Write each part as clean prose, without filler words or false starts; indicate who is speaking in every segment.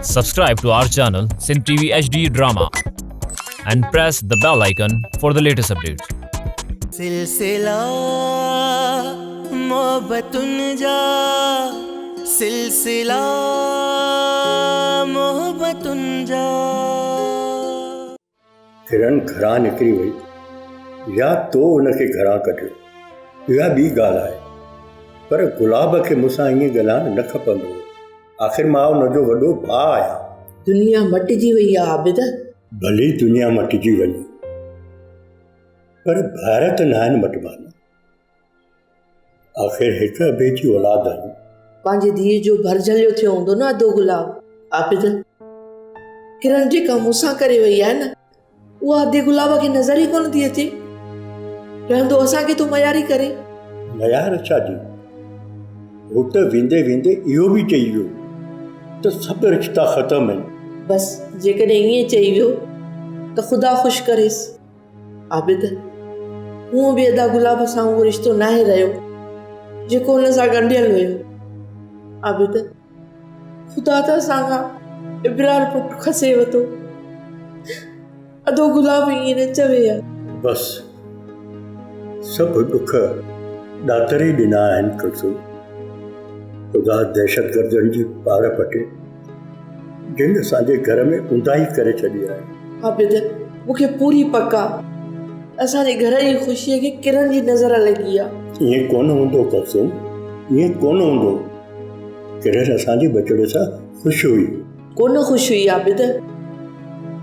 Speaker 1: Subscribe to our channel Sindh TV HD Drama and press the bell icon for the latest updates.
Speaker 2: सिलसिला मोहब्बतुन जा सिलसिला मोहब्बतुन जा।
Speaker 3: किरण घरां निकिरी वई या तो उनखे घरां कढियो, इहा ॿी ॻाल्हि आहे। पर गुलाब खे मूंसां ईअं ॻाल्हाइणु न खपंदो हो। आख़िर मां उनजो वॾो भाउ आहियां।
Speaker 4: दुनिया मटिजी वई आहे आबिद।
Speaker 3: भली दुनिया मटिजी वञे, पर ॿाहिरि त न आहिनि मटिबा न। आख़िर हिक ॿिए जी औलाद आहियूं।
Speaker 4: पंहिंजे धीअ जो भरजलियो थियो हूंदो न अधो गुलाब। आबिद, किरण जेका मूंसां करे वई आहे न, उहा अधे गुलाब खे नज़र ई कोन थी अचे। रहंदो असांखे तूं मयारी करे।
Speaker 3: मयार छा जी? हू त वेंदे वेंदे इहो बि चई वियो त सभु रिश्ता ख़तम आहिनि।
Speaker 4: बसि जेकॾहिं ईअं चई वियो त ख़ुदा ख़ुशि करेसि। आबिद, हूअं बि अदा गुलाब सां उहो रिश्तो नाहे रहियो जेको हुन सां ॻंढियल हुयो। आबिद, ख़ुदा त असांखां इब्रार पुटु खसे वरितो। अधो गुलाब ईअं न चवे आहे।
Speaker 3: बसि सभु दुख ॾातरे ॾिना आहिनि कुलसुम। ख़ुदा दहशतगर्दनि जी पार पटे जिन असांजे घर में ऊंदाही करे छॾी आहे।
Speaker 4: आबिद, मूंखे पूरी पक आहे असांजे घर जी ख़ुशीअ खे किरण जी नज़र लॻी आहे।
Speaker 3: ईअं कोन हूंदो कुलसुम, ईअं कोन हूंदो। किरण असांजे बचड़े सां ख़ुशि हुई।
Speaker 4: कोन ख़ुशि हुई आबिद।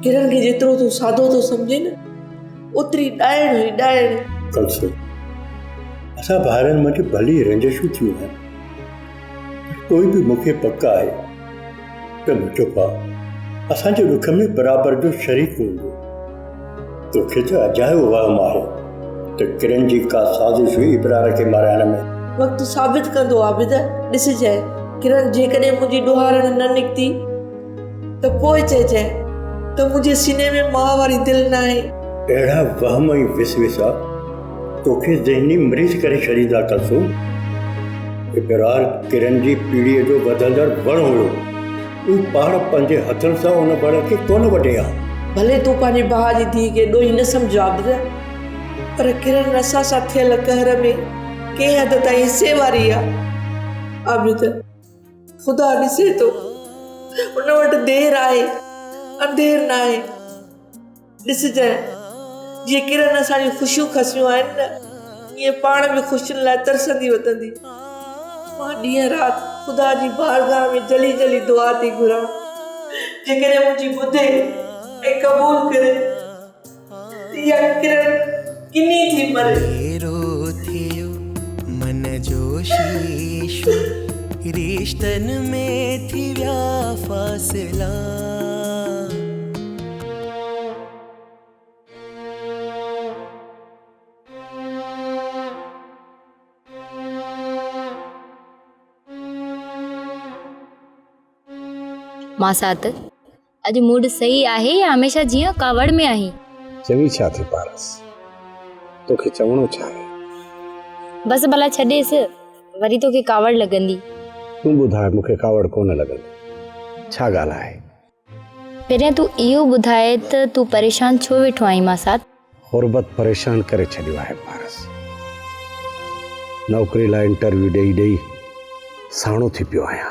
Speaker 4: किरण खे जेतिरो तूं सादो थो सम्झे न, ओतिरी ॾाइण हुई ॾाइण।
Speaker 3: कुलसुम, असां ॿारनि मंझि भली रंजिशूं थियूं आहिनि, कोई बि मूंखे पक आहे त मुंहिंजो भाउ असांजे दुख में बराबरि जो शरीक हूंदो। तोखे त अजायो वहम आहे त किरण जी का साज़िश हुई इब्रार खे माराइण में।
Speaker 4: वक़्तु साबित कंदो आबिद। ॾिसजांइ, किरण जेकॾहिं मुंहिंजी ॾोहारण न निकिती त पोइ चइजांइ त मुंहिंजे सीने में मां वारी दिलि न आहे।
Speaker 3: अहिड़ा वहम ऐं विसविसा तोखे ज़हनी मरीज़ करे छॾींदा कुलसुम। इब्रार किरण जी पीढ़ीअ जो वधंदड़ वण हुयो। तूं पाण पंहिंजे हथनि सां उन वण खे कोन वढे आहे।
Speaker 4: भले तूं पंहिंजे भाउ जी धीउ खे ॾोही न सम्झो आबिद, पर किरण असां सां थियल कहर में कंहिं हद ताईं हिसे वारी आहे। आबिद, ख़ुदा ॾिसे थो, उन वटि देरि आहे, अंधेर न आहे। ॾिसजांइ, जीअं किरण असांजी ख़ुशियूं खसियूं आहिनि न, ईअं पाण बि ख़ुशियुनि लाइ तरसंदी वतंदी। मां ॾींहं राति ख़ुदा जी बारगाह में जली जली दुआ थी घुरां, जेकॾहिं मुंहिंजी ॿुधे ऐं क़बूल करे इहा किरण किनी थी मरे।
Speaker 2: मेरो थियो मन जो शीशो, रिश्तनि में थी विया फ़ासिला।
Speaker 5: मां साथ अॼु मूड सही आहे या हमेशा जीअं कावड़ में आहीं?
Speaker 6: चवी छा थी पारस, तोखे चवणो छा आहे?
Speaker 5: बस भला छॾेसि, वरी तोखे कावड़ लॻंदी।
Speaker 6: तूं ॿुधाए, मूंखे कावड़ कोन लॻंदी। छा ॻाल्हि आहे?
Speaker 5: पहिरियां तूं इहो ॿुधाए त तूं परेशान छो वेठो आहीं मां साथ?
Speaker 6: गुरबत परेशान करे छॾियो आहे पारस। नौकरी लाइ इंटरव्यू ॾेई ॾेई साणो थी पियो आहियां।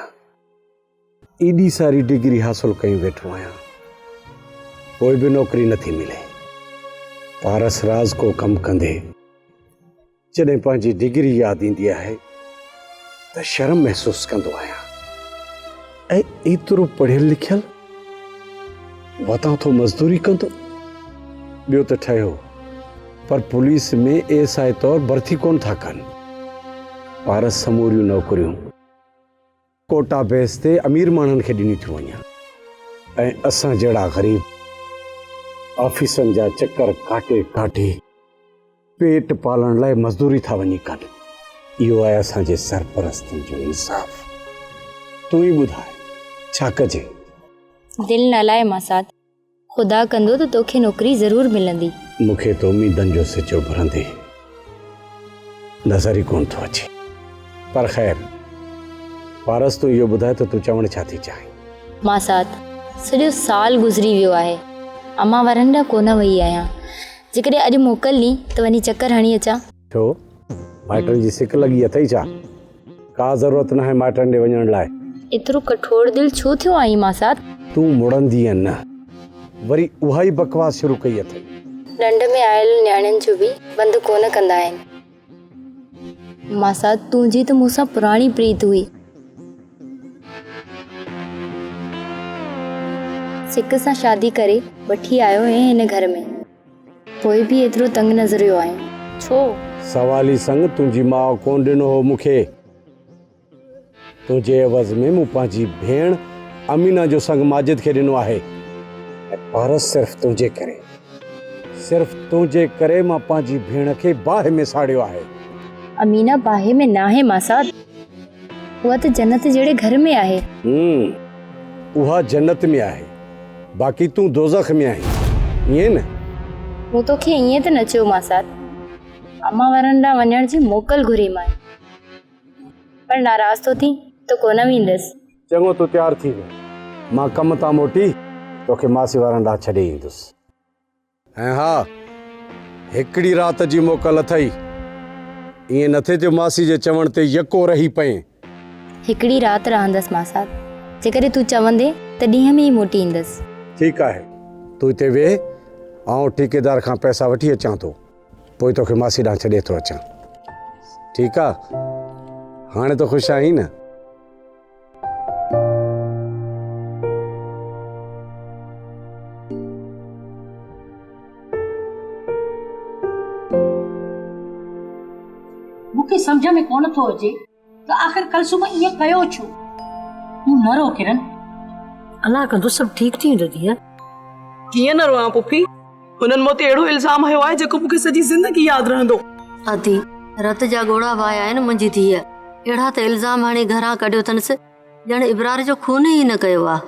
Speaker 6: एॾी सारी डिग्री हासिल कई वेठो आहियां, कोई बि नौकरी नथी मिले। पारस राज़ को कमु कंदे जॾहिं पंहिंजी डिग्री यादि ईंदी आहे त शर्म महसूस कंदो आहियां। ऐं एतिरो पढ़ियल लिखियल वतां थो मज़दूरी कंदो। ॿियो त ठहियो, पर पुलिस में एसआई तौरु भर्ती कोन था कनि। पारस समूरियूं नौकरियूं कोटा बेस ते अमीर माण्हुनि खे ॾिनी थियूं वञनि, ऐं असां जहिड़ा ग़रीब ऑफिसनि जा चकर काटे काटे पेट पालण लाइ मज़दूरी था वञी कनि। इहो आहे असांजे सरपरस्तनि जो इंसाफ़। तूं ई ॿुधाए छा कजे?
Speaker 5: दिलि न लाइ मां साथ, ख़ुदा कंदो त तोखे नौकरी ज़रूरु मिलंदी।
Speaker 6: मूंखे त उमीदनि जो सिचो भरंदे नज़र ई कोन थो अचे। पर ख़ैर, पारस तूं इहो ॿुधाए त तूं चवणु छा थी चाहीं?
Speaker 5: मासात सॼो साल गुज़री वियो आहे। अम्मा वारनि ॾांहुं कोन वई आहियां। जेकॾहिं अॼु मोकिलनी त वञी चकर हणी अचां।
Speaker 6: छो माइटनि जी सिक लॻी अथई छा? का ज़रूरत न आहे माइटनि ॾे वञण लाइ।
Speaker 5: एतिरो कठोर दिलि छो थियो आई मासात?
Speaker 6: तूं मुड़ंदी न, वरी उहा ई बकवास शुरू कई अथई।
Speaker 5: ॾंड में आयल न्याणियुनि जो बि बंदि कोन कंदा आहिनि। मासात तुंहिंजी त मूंसां पुराणी प्रीत हुई। सिक सां शादी करे वठी आयो ऐं हिन घर में पोइ बि एतिरो तंग नज़रियो आहे छो?
Speaker 6: सवाली संग तुंहिंजी माउ कोन ॾिनो हो मूंखे। तुंहिंजे एवज़ में मूं पंहिंजी भेण अमीना जो संग माजिद खे ॾिनो आहे। पर सिर्फ़ तुंहिंजे करे मां पंहिंजी भेण खे बाहि में साड़ियो आहे।
Speaker 5: अमीना बाहि में ना है मासात, उहा त जन्नत जहिड़े घर में आहे।
Speaker 6: उहा जन्नत में आहे, बाक़ी तूं दोज़ख में आहीं, ईअं न?
Speaker 5: मूं तोखे ईअं त न चयो मासात। अम्मा वारनि ॾांहुं वञण जी मोकल घुरी मां, पर नाराज़ तो थी त कोन वेंदसि।
Speaker 6: चङो तूं तयारु थी वे, मां कम तां मोटी तोखे मासी वारनि ॾांहुं छॾे ईंदुसि। ऐं हा, हिकिड़ी राति जी मोकल अथई। ईअं न थिए जो मासी जे चवण ते यको रही पए।
Speaker 5: हिकिड़ी राति रहंदसि मासात, जेकॾहिं तूं चवंदे त ॾींहं में ई मोटी ईंदसि।
Speaker 6: ठीकु आहे, तूं हिते वेह, आउं ठेकेदार खां पैसा वठी अचां थो, पोइ तोखे मासी ॾांहुं छॾे थो अचां। ठीकु आहे, हाणे तो ख़ुशि आहीं न?
Speaker 7: मूंखे सम्झ में कोन थो अचे त आख़िर कलसुम ईअं कयो छो? तूं न रो किरण, अलाह कंदो सभु ठीकु थी वेंदो। धीअ
Speaker 4: कीअं न रोआं पुफी? हुननि मूं ते अहिड़ो इल्ज़ाम हयो आहे जेको मूंखे सॼी ज़िंदगी यादि रहंदो।
Speaker 8: आदि रत जा गोड़ा वाया आहिनि मुंहिंजी धीअ। अहिड़ा त इल्ज़ाम हाणे घरां कढियो अथसि ॼण इब्रार जो खून ई न कयो आहे।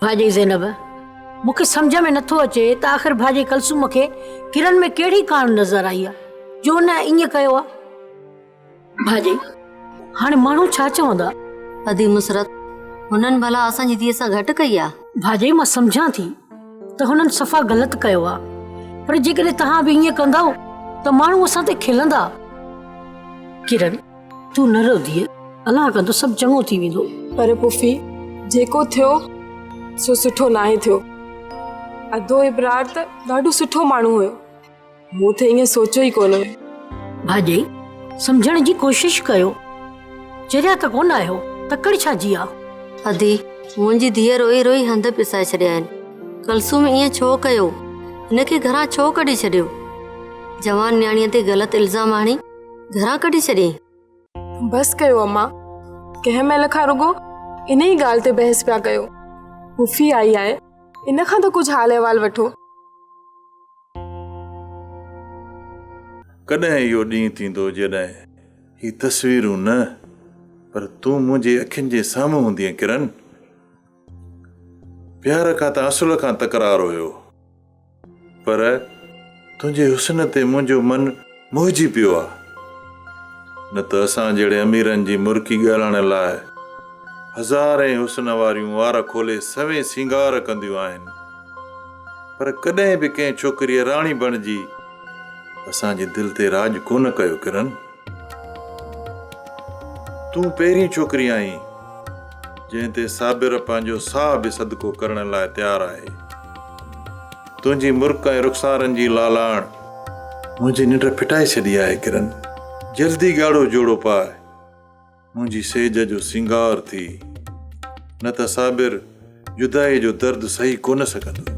Speaker 7: भाॼी ज़ैनब, मूंखे सम्झ में नथो अचे त आख़िर भाॼी कलसुम खे किरण में कहिड़ी कान नज़र आई आहे जो न ईअं कयो आहे। भाॼी हाणे माण्हू छा चवंदा?
Speaker 8: अदी मुसरत, हुननि भला असांजी धीअ सां घटि कई आहे?
Speaker 7: भाॼी मां सम्झां थी त हुननि सफ़ा ग़लति कयो आहे, पर जेकॾहिं तव्हां बि ईअं कंदव त माण्हू असां ते खिलंदा। किरण तूं न रो धीअ, अलाह कंदो सभु चङो थी वेंदो।
Speaker 9: पर पुफी जेको थियो सो सुठो नाहे थियो। अधो इब्रार त ॾाढो सुठो माण्हू हुयो, मूं त ईअं सोचियो ई कोन हुयो।
Speaker 7: भाॼी सम्झण जी कोशिश कयो, चरिया त कोन आहियो, तकड़ छा जी आहे?
Speaker 8: अदी मुंहिंजी धीअ रोई रोई हंध पिसाए छॾिया आहिनि। कलसुम ईअं छो कयो? हिनखे घरां छो कढी छॾियो? जवान न्याणीअ ते ग़लति इल्ज़ाम आणी घरां कढी छॾियईं।
Speaker 9: बसि कयो अम्मा, कंहिं महिल खां रुगो इन ई ॻाल्हि ते बहस पिया कयो। पुफी आई आहे, इन खां त कुझु हाल अहिवाल वठो।
Speaker 10: कॾहिं इहो ॾींहुं थींदो जॾहिं ही तस्वीरूं न पर तूं मुंहिंजे अखियुनि जे साम्हूं हूंदीअ किरण। प्यार खां त असुल खां तकरार हुयो, पर तुंहिंजे हुस्न ते मुंहिंजो मन मोहिजी पियो आहे। न त असां जहिड़े अमीरनि जी मुर्की ॻाल्हाइण लाइ हज़ारे हुस्न वारियूं वार खोले सवें सिंगार कंदियूं आहिनि, पर कॾहिं बि कंहिं छोकिरीअ राणी बणिजी असांजे दिलि ते राज कोन कयो। किरण, तूं पहिरीं छोकिरी आहीं जंहिं ते साबिर पंहिंजो साह बि सदको करण लाइ तयारु आहे। तुंहिंजी मुर्क ऐं रुख़सारनि जी लालाण मुंहिंजी निंड फिटाए छॾी आहे। किरण, जल्दी ॻाढ़ो जोड़ो पाए, मुंहिंजी सेज जो सिंगार थी, न त साबिर जुदाई जो दर्द सही कोन सघंदो।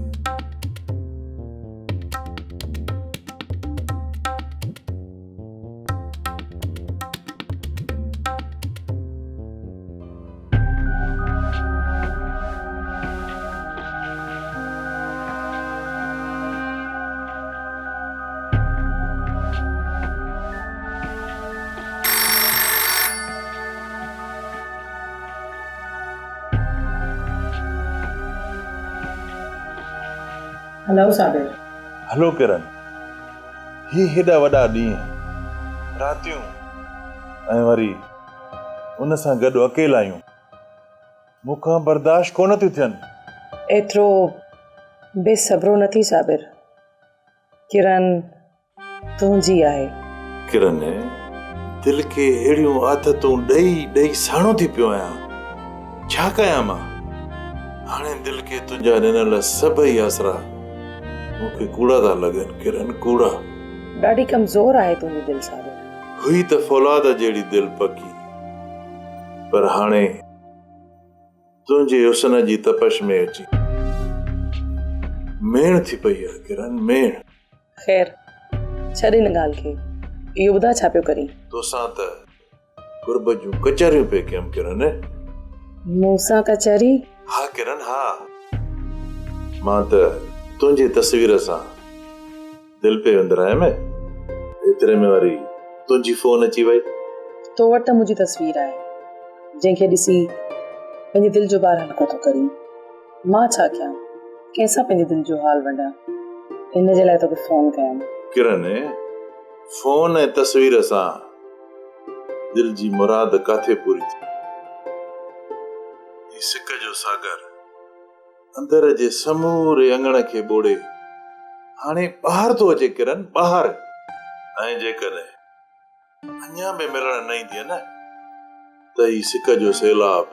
Speaker 4: हलो साबिर।
Speaker 10: हलो किरण, ही हेॾा वॾा ॾींहं, रातियूं ऐं वरी उन सां गॾु अकेला आहियूं। मूंखां बर्दाश्त कोन थियूं थियनि।
Speaker 4: एतिरो बेसब्रो नथी साबिर। किरण तुंहिंजी आहे।
Speaker 10: किरण दिल खे अहिड़ियूं आदतूं ॾेई ॾेई साणो थी पियो आहियां, छा कयां मां? हाणे दिल खे तुंहिंजा ॾिनल सभई आसरा मूंखे कूड़ा था लॻनि। किरण कूड़ा।
Speaker 4: ॾाढी कमज़ोर आहे तुंहिंजी दिलि साबिर।
Speaker 10: हुई त फौलाद जहिड़ी दिल पकी, पर हाणे तुंहिंजे हुस्न जी तपश में अची मेण थी पई आहे। किरण मेण।
Speaker 4: ख़ैर छॾ हिन ॻाल्हि खे। इहो ॿुधा छा पियो करी?
Speaker 10: तोसां त गुरब जूं कचहरियूं पे कयमि। किरण
Speaker 4: मूंसां कचहरी?
Speaker 10: हा किरण हा। मां त तुंहिंजी तस्वीर सां दिल पे विंदरायम। एतिरे में वरी तुंहिंजी फोन अची वई।
Speaker 4: तो वटि त मुंहिंजी तस्वीर आहे, जंहिंखे ॾिसी पंहिंजे दिलि जो ॿार हल्को थो करी। मां छा कयां? कंहिंसां पंहिंजे दिलि जो हाल वंडा? हिन जे लाइ तोखे फोन कयां।
Speaker 10: किरण फोन ऐं तस्वीर सां दिल जी मुराद काथे पूरी थी? सिक जो सागर अंदर जे समूरे अंगण खे ॿोड़े हाणे ॿाहिरि थो अचे। किरण ॿाहिरि। ऐं जेकॾहिं अञा बि मिलण न ईंदी न त ही सिक जो सैलाब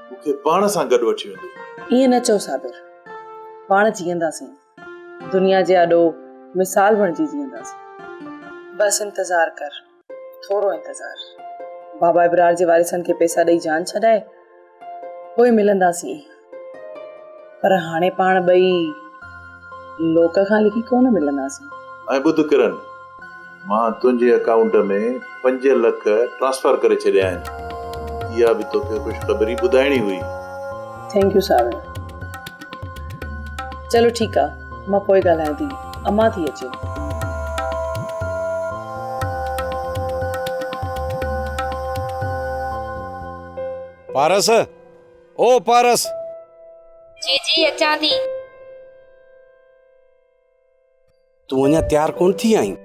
Speaker 10: मूंखे पाण सां गॾु वठी वेंदो।
Speaker 4: ईअं न चओ साबिर। पाण जीअंदासीं, दुनिया जे आॾो मिसाल बणिजी जीअंदासीं। बस इंतज़ार कर, थोरो इंतज़ार। बाबा इब्रार जे वारिसनि खे पैसा ॾेई जान छॾाए पोइ मिलंदासीं। पर हाणे पाण ॿई लोक खां लिखी कोन मिलंदासीं।
Speaker 10: ऐं ॿुध किरण, मां तुंहिंजे अकाउंट में 5 लख ट्रांसफर करे छॾिया आहिनि। इहा बि तोखे ख़ुशख़बरी ॿुधाइणी हुई।
Speaker 4: Thank U Sabir. चलो ठीकु आहे, मां पोइ ॻाल्हायां थी। अम्मा थी अचे।
Speaker 6: पारस, ओ पारस।
Speaker 5: जी जी अचां थी।
Speaker 6: तूं अञा तयार कोन थी आई?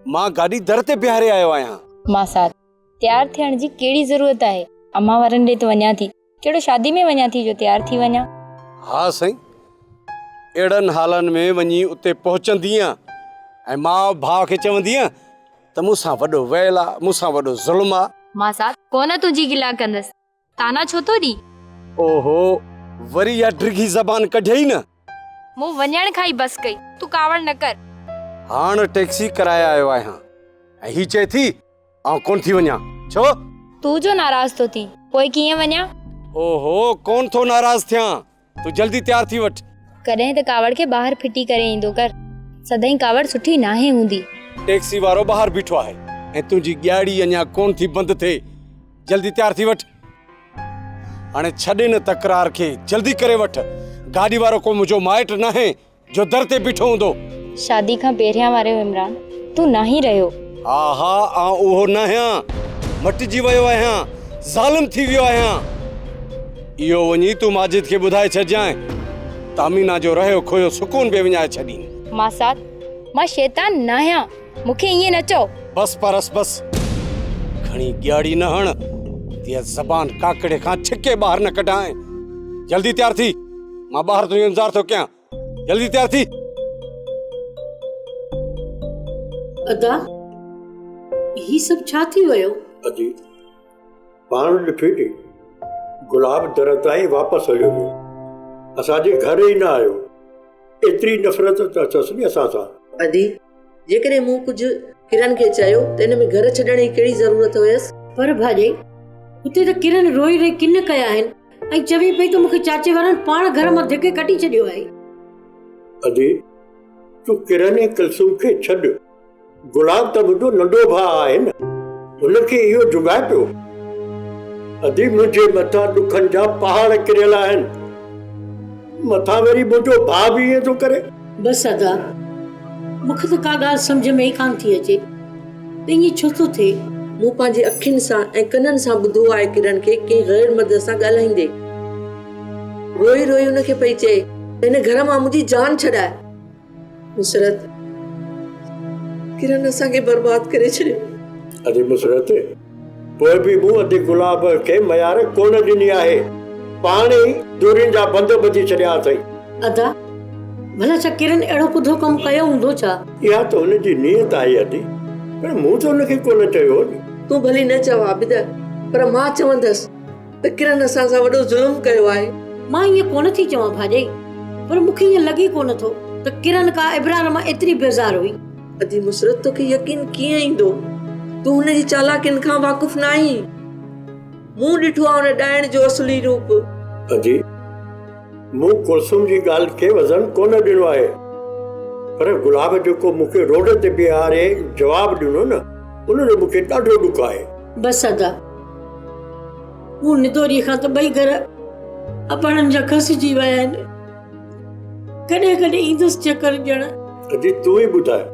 Speaker 6: मां गाॾी दर ते बिहारे आयो आहियां।
Speaker 5: मां साथ तयार थियण जी कहिड़ी ज़रूरत आहे? अम्मा वारनि ॾे त वञा थी, कहिड़ो शादी में वञा थी जो तयार थी वञा?
Speaker 6: हा साईं, अहिड़नि हालनि में वञी उते पहुचंदीअ ऐं मां भाउ खे चवंदीअ त मूंसां वॾो वैल आहे, मूंसां वॾो ज़ुल्म आहे।
Speaker 5: मां साथ कोन तुंहिंजी गिला कंदसि, ताना छो थो ॾी?
Speaker 6: ओहो, वरी इहा ड्रिघी ज़बान कढियई न।
Speaker 5: मूं वञण खां ई बस कई, तूं कावड़ न कर।
Speaker 6: हाणे टैक्सी कराए आयो आहियां ऐं ही चए थी आउं कोन थी वञा। छो?
Speaker 5: तूं जो नाराज़ थो थी, पोइ कीअं वञा?
Speaker 6: ओहो, कोन थो नाराज़ थियां। तूं जल्दी तयार थी वठ।
Speaker 5: कॾहिं त कावड़ खे ॿाहिरि फिटी करे ईंदो कर। सदाईं कावड़ सुठी नाहे हूंदी।
Speaker 6: टैक्सी वारो ॿाहिरि बीठो आहे ऐं तुंहिंजी ॻाड़ी अञा कोन थी बंदि थिए। जल्दी तयार थी वठ। हाणे छॾे न तकरार खे, जल्दी करे वठ। गाॾी वारो को मुंहिंजो माइट न आहे जो दर ते बीठो हूंदो।
Speaker 5: शादी खां पहिरियां वारो इमरान तूं न ई रहियो।
Speaker 6: हा हा, आउं उहो न आहियां। मटिजी वियो आहियां, ज़ालिम थी वियो आहियां। इहो वञी तूं माजिद खे ॿुधाए छॾजांइ त अमीना जो रहियो खोयो सुकून बि विञाए छॾी।
Speaker 5: मां साथ मां शैतान न आहियां, मूंखे ईअं न चओ।
Speaker 6: बस पारस बस, खणी ॻाड़ी न हण। तीअ ज़बान काकड़े खां छिके ॿाहिरि न कढाए। जल्दी तयार थी, मां ॿाहिरि तुंहिंजो इंतज़ार थो कयां। जल्दी तयार थी।
Speaker 7: अदा, ही सभु छा थी वियो?
Speaker 3: अजी पाण ॾिठो थी गुलाब दर ताईं वापसि हलियो वियो, असांजे घर ई न आयो। एतिरी नफ़रत त अथसि नी असां सां।
Speaker 4: अदी, जेकॾहिं मूं कुझु किरण खे चयो त हिन में घर छॾण जी कहिड़ी ज़रूरत हुयसि?
Speaker 7: पर भाॼी, उते त किरण रोई रोई किन कया आहिनि ऐं चवी पई त मूंखे चाचे वारनि पाण घर मां धिके कढी छॾियो आहे।
Speaker 3: अदी, तूं किरण ऐं कुलसूम खे छॾ। गुलाब त मुंहिंजो नंढो भाउ आहे न, हुनखे इहो जुगाए पियो। अदी, मुंहिंजे मथां ॾुखनि जा पहाड़ किरियल आहिनि, मथां वरी मुंहिंजो भाउ बि ईअं थो करे।
Speaker 7: बसि अदा, मूंखे त का ॻाल्हि सम्झ में ई कान थी अचे त ईअं छो थो थिए।
Speaker 4: मूं पंहिंजी अखियुनि सां ऐं कननि सां ॿुधो आहे किरण खे कंहिं गैर मर्द सां ॻाल्हाईंदे। रोई रोई हुनखे पई चए हिन घर मां मुंहिंजी जान छॾाए। मुसरत, किरण असांखे बर्बाद करे छॾियो।
Speaker 3: अरे मुसरत, पोइ बि मूं अधे गुलाब खे मयार कोन ॾिनी आहे। पाण ई दूरियुनि जा बंद ॿधी छॾिया अथई।
Speaker 7: अदा भला छा किरण अहिड़ो कुधो कमु कयो हूंदो छा?
Speaker 3: इहा त हुनजी नियत आहे अदी, पर मूं त हुनखे कोन चयो।
Speaker 4: तूं भली न चव आबिद, पर मां चवंदसि त किरण असां सां वॾो ज़ुल्म कयो आहे।
Speaker 7: मां ईअं कोन थी चवां भाॼई, पर मूंखे ईअं लॻे कोन थो त किरण का इब्रार मां एतिरी बेज़ार हुई।
Speaker 4: अदी मुसरत तोखे यकीन कीअं ईंदो? तूं हुनजी चालाकियुनि खां वाक़ुफ़ न आहीं। मूं ॾिठो आहे हुन ॾाइण जो असली रूप।
Speaker 3: अदी मूं कुलसुम जी ॻाल्हि खे वज़न कोन ॾिनो आहे, पर गुलाब जेको मूंखे रोड ते बीहारे जवाबु ॾिनो न, उनजो मूंखे ॾाढो ॾुख आहे।
Speaker 7: बसि अदा मूं निदोरीअ खां त ॿई घर अपणनि जा खसिजी विया आहिनि। कॾहिं कॾहिं ईंदुसि चकर ॼण।
Speaker 3: अदी तूं ई ॿुधाए,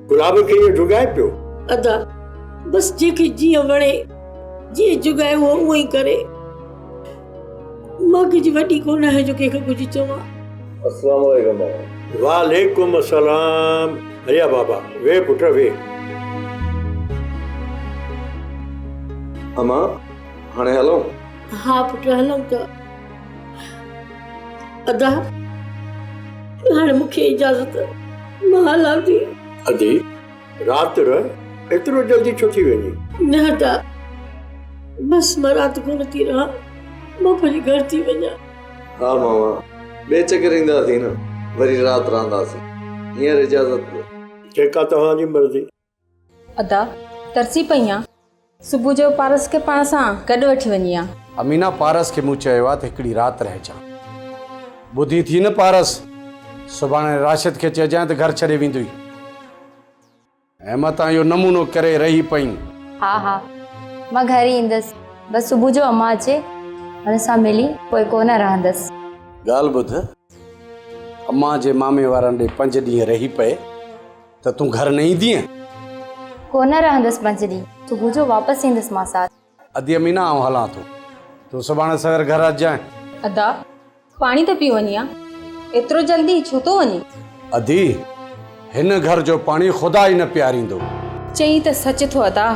Speaker 3: गुलाब खे इहो जुगाए पियो?
Speaker 7: अदा बसि जंहिंखे जीअं वणे जीअं जुगाए उहो उहो ई करे। मां कंहिंजी वॾी कोन आहे जो कंहिंखे कुझु चवां।
Speaker 11: अस्सलाम वालेकुम।
Speaker 3: वालेकुम अस्सलाम। हरिया बाबा, वे पुट वे।
Speaker 11: अम्मा हाणे हलूं?
Speaker 7: हा पुट हलूं था। अदा हाणे मूंखे इजाज़त, मां हलां थी।
Speaker 3: अदी राति रह, एतिरो जल्दी छो थी वेंदी?
Speaker 7: न अदा बसि मां राति कोन थी रहां, मां पंहिंजे घर थी वञा।
Speaker 11: हा मामा, ॿिए चकर ईंदासीं न, वरी राति रहंदासीं। हींअर इजाज़त ॾियो।
Speaker 3: जेका तव्हांजी मर्ज़ी।
Speaker 12: अदा तरसी पई आहियां, सुबुह जो पारस खे पाण सां गॾु वठी वञी आ।
Speaker 6: अमीना पारस खे मूं चयो आहे त हिकिड़ी राति रहिजां। ॿुधी थी न पारस, सुभाणे राशिद खे चइजांइ त घर छॾे वेंदी। ऐं मतां इहो नमूनो करे रही पई।
Speaker 5: हा हा मां घर ई ईंदसि, बसि सुबुह जो अम्मा अचे हुन सां मिली पोइ कोन रहंदसि।
Speaker 6: ॻाल्हि ॿुध, अम्मा जे मामे वारनि ॾे 5 ॾींहं रही पए त तूं घर न ईंदीअं?
Speaker 5: कोन रहंदसि 5 ॾींहं, सुबुह जो वापसि ईंदसि मां साथ।
Speaker 6: अदी अमीना आउं हलां थो, तूं सुभाणे सवेर घर अचांइ।
Speaker 12: अदा पाणी त पी वञी आ, एतिरो जल्दी छो थो वञी?
Speaker 6: अदी हिन घर जो पाणी ख़ुदा ई न प्यारींदो।
Speaker 12: चई त सच थो अदा,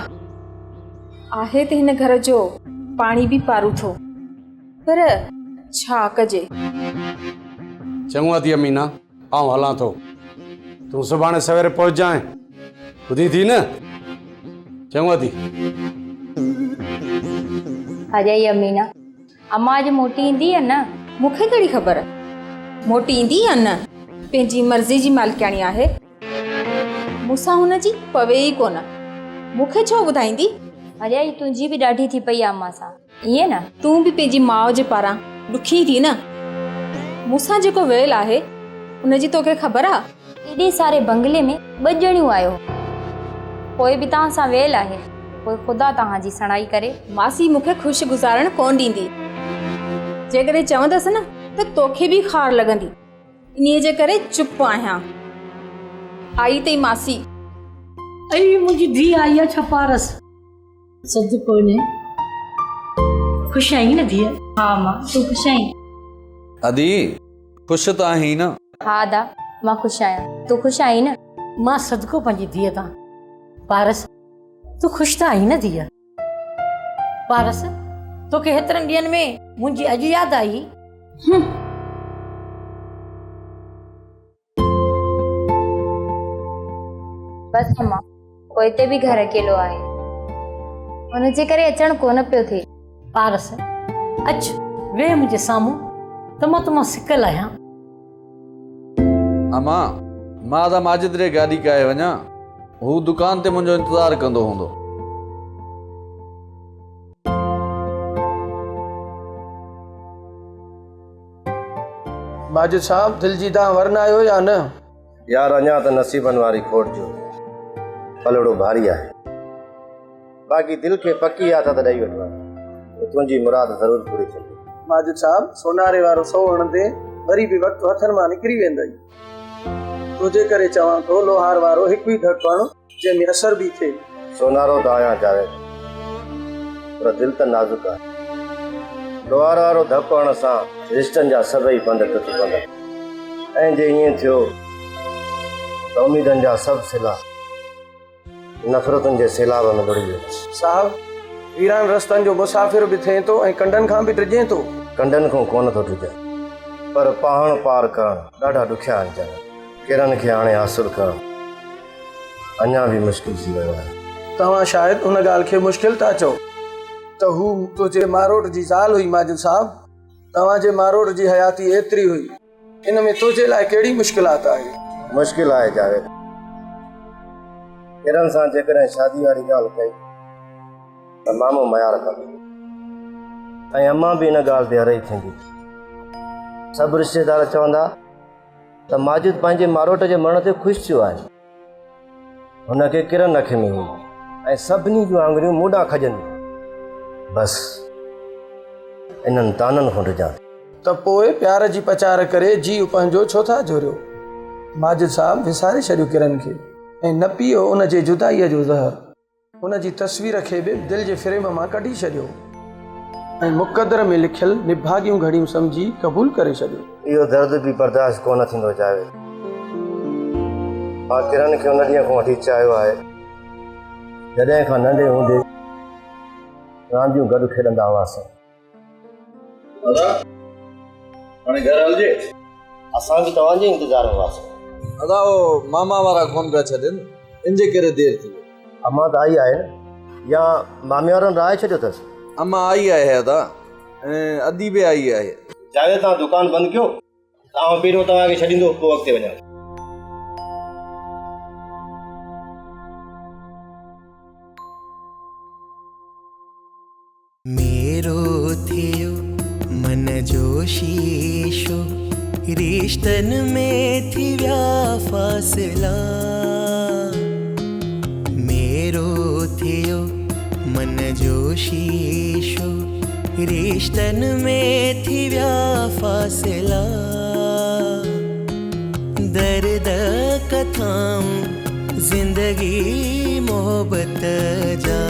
Speaker 12: आहे त हिन घर जो पाणी बि पारू थो, पर छा कजे।
Speaker 6: चङो अदी अमीना, आउं हलां थो, तूं सुभाणे सवेरे पहुच जाएं। ॿुधी थी न? चङो अदी।
Speaker 5: अजय अमीना, अम्मा अॼु मोटी ईंदी आहे न?
Speaker 12: मूंखे कहिड़ी ख़बर मोटी ईंदी या न, पंहिंजी मर्ज़ी जी मालिकाणी आहे। मूंसां हुनजी पवे ई कोन, मूंखे छो ॿुधाईंदी?
Speaker 5: अजय तुंहिंजी बि ॾाढी थी पई आहे अम्मा सां, ईअं न?
Speaker 12: तूं बि पंहिंजी माउ जे पारां ॾुखी थी न। मूंसां जेको वेल आहे उनजी तोखे ख़बर आहे?
Speaker 5: एॾे सारे बंगले में 2 ॼणियूं आहियो, पोइ बि तव्हां सां वेल आहे, पोइ ख़ुदा तव्हांजी सणाई करे।
Speaker 12: मासी मूंखे ख़ुशि गुज़ारणु कोन ॾींदी, जेकॾहिं चवंदसि न त तोखे बि खार लॻंदी, इन्हीअ जे करे चुप आहियां। आई अथई मासी।
Speaker 7: अई मुंहिंजी धीउ आई आहे छा पारस? सद कोन्हे। ख़ुशि आहीं न धीअ?
Speaker 5: हा मां, तूं ख़ुशि आहीं?
Speaker 11: अदी ख़ुशि त आहीं न?
Speaker 5: हा दा मां ख़ुशि आहियां, तूं ख़ुशि आहीं न?
Speaker 7: मां सदको पंहिंजी धीअ तां। पारस तूं ख़ुशि त आहीं न धीअ? पारस तोखे हेतिरनि ॾींहंनि में मुंहिंजी अॼु यादि आई?
Speaker 5: बसि अम्मा, पोइ हिते बि घर अकेलो आहे, हुनजे करे अचणु कोन पियो थिए।
Speaker 7: पारस अच वेह मुंहिंजे साम्हूं त मां तमामु सिकल आहियां।
Speaker 11: अम्मा मां त माजिद रे गाॾी काए वञा, हू दुकान ते मुंहिंजो इंतज़ारु कंदो हूंदो।
Speaker 13: माजिद साहब दिलजी तव्हां वरन आयो या न?
Speaker 14: यार अञा त नसीबनि वारी खोट जो पलड़ो भारी आहे, बाक़ी दिल खे पकी आदत ॾेई वठो, तुंहिंजी मुराद ज़रूरु पूरी थींदी।
Speaker 13: माजिद साहब सोनारे वारो सौ हणंदे वरी बि वक़्तु हथनि मां निकिरी वेंदई। तुंहिंजे करे चवां थो लोहार वारो हिकु ई धक हण जंहिंमें असर बि थिए।
Speaker 14: सोनारो त आहियां जावेद, पर दिलि त नाज़ुक आहे। लोहार वारो धक हणण सां रिश्तनि जा सभई बंध टुटी पवंदा, ऐं जे ईअं थियो त उमीदनि जा सभु सिला नफ़रतुनि जे सैलाब में बुड़ी वेंदा।
Speaker 13: साहब वीरान रस्तनि जो मुसाफ़िर बि थिए थो ऐं कंडनि खां बि डिॼे थो।
Speaker 14: कंडनि खां कोन थो टिके, पर पहाड़ पार करणु ॾाढा ॾुखिया आहिनि। किरन खे हाणे हासिलु करणु अञा बि मुश्किल थी वियो आहे।
Speaker 13: तव्हां शायदि उन ॻाल्हि खे मुश्किल था चओ त हू तुंहिंजे मारोट जी ज़ाल हुई। माजिद साहब, तव्हांजे मारोट जी हयाती एतिरी हुई, इन में तुंहिंजे लाइ कहिड़ी मुश्किलात आहे?
Speaker 14: मुश्किल आहे जावेद। किरन सां जेकॾहिं शादी वारी ॻाल्हि कई त मामो मयार कंदो, ऐं अम्मा बि इन ॻाल्हि ते हरई थींदी। सभु रिश्तेदार चवंदा त माजिद पंहिंजे मारोट जे मरण ते ख़ुशि थियो आहे। हुनखे किरन अखि में हुई ऐं सभिनी जूं आङुरियूं मूॾा खजंदियूं। बसि इन्हनि ताननि खां ॾिजां
Speaker 13: त पोइ प्यार जी पचार करे जीउ पंहिंजो छो था जोरियो? माजिद साहब विसारे छॾियो किरन खे ऐं न पीओ उन जे जुदाईअ जो ज़हर। उन जी तस्वीर खे बि दिलि जे फ्रेम मां कढी छॾियो ऐं मुक़दर में लिखियल निभागियूं घड़ियूं सम्झी क़बूल करे छॾियो।
Speaker 14: इहो दर्द बि बर्दाश्त कोन थींदो जावेद। मां किरन खे उन ॾींहं खां वठी चाहियो आहे जॾहिं खां नंढे हूंदे रांदियूं गॾु खेॾंदा हुआसीं।
Speaker 11: हाणे घर हलिजे।
Speaker 14: असां बि तव्हांजे इंतज़ार में हुआसीं।
Speaker 11: अदा मामा वारा कोन पिया छॾनि, इन जे करे देरि थी वई।
Speaker 14: अम्मा त आई आहे न, या मामी वारनि राहे छॾियो अथसि?
Speaker 11: अम्मा आई आहे अदा, ऐं अदी बि आई आहे।
Speaker 14: जावेद तव्हां दुकानु बंदि कयो, तव्हां पहिरियों तव्हांखे छॾींदो, पोइ अॻिते वञां।
Speaker 2: मेरो थियो मन जो शीशो, रिश्तन में थी व्या फासला। मेरो थियो मन जो शीशो, रिश्तन में थी व्या फासला। दर्द कथाऊं जिंदगी मोहब्बत जा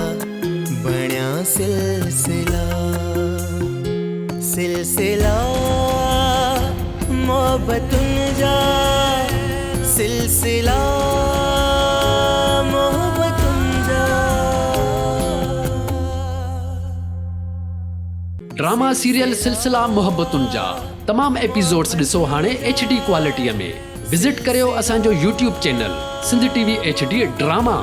Speaker 2: बण्या सिलसिला। सिलसिला मोहब्बतुन जा, सिलसिला मोहब्बतुन जा।
Speaker 15: ड्रामा सीरियल सिलसिला मोहब्बतुन जा तमाम एपिसोड्स ॾिसो हाणे HD क्वालिटीअ में। विज़िट करियो असांजो YouTube channel Sindh TV HD drama.